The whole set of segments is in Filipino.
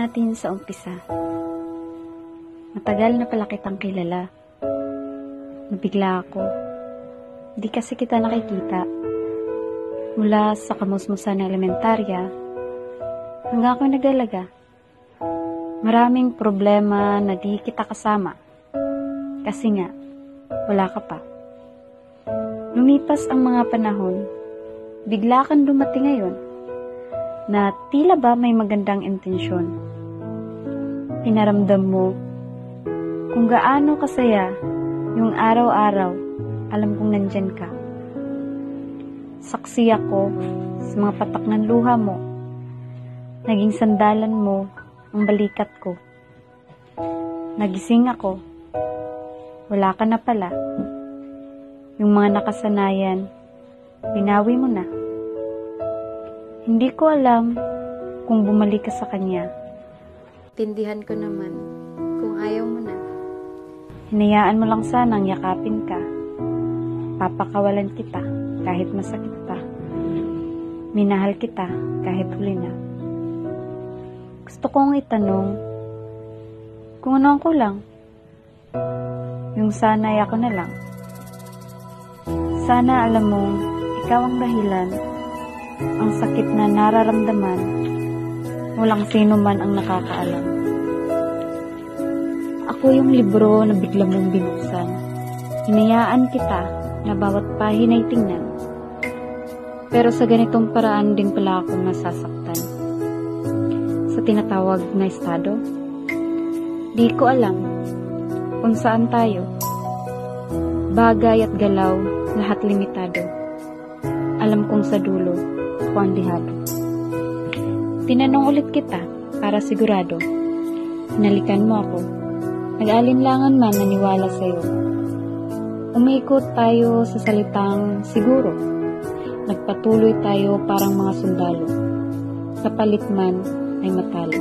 natin sa umpisa. Matagal na pala kitang kilala. Nabigla ako. Di kasi kita nakikita. Mula sa kamusmusan ng elementarya, hanggang ako nag-alaga. Maraming problema na di kita kasama. Kasi nga, wala ka pa. Lumipas ang mga panahon, bigla kang dumating ngayon na tila ba may magandang intensyon. Pinaramdam mo kung gaano kasaya yung araw-araw, alam kong nandyan ka. Saksi ako sa mga patak ng luha mo. Naging sandalan mo ang balikat ko. Nagising ako. Wala ka na pala. Yung mga nakasanayan, binawi mo na. Hindi ko alam kung bumalik ka sa kanya. Tindihan ko naman kung ayaw mo na. Hinayaan mo lang sanang yakapin ka. Papakawalan kita kahit masakit pa. Minahal kita kahit huli na. Gusto kong itanong kung ano ang kulang. Yung sana'y ako na lang. Sana alam mong ikaw ang dahilan. Ang sakit na nararamdaman, walang sino man ang nakakaalam. Ako yung libro na bigla mong binuksan. Hinayaan kita na bawat pahina ay tingnan. Pero sa ganitong paraan din pala akong nasasaktan. Sa tinatawag na estado, di ko alam kung saan tayo. Bagay at galaw, lahat limitado. Alam kong sa dulo, ako ang dihado. Tinanong ulit kita para sigurado. Hinalikan mo ako. Nag-alinlangan man naniwala sa'yo. Umikot tayo sa salitang siguro. Nagpatuloy tayo parang mga sundalo. Sa palit man ay matalo.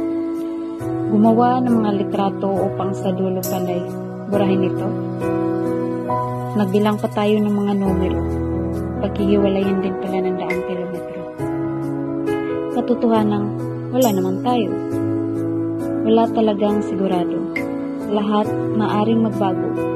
Gumawa ng mga litrato upang sa dulo pala'y burahin ito. Nagbilang pa tayo ng mga numero. Paghihiwalayan din pala ng 100 kilometro. Katotohanang wala naman tayo. Wala talagang sigurado. Lahat maaring magbago.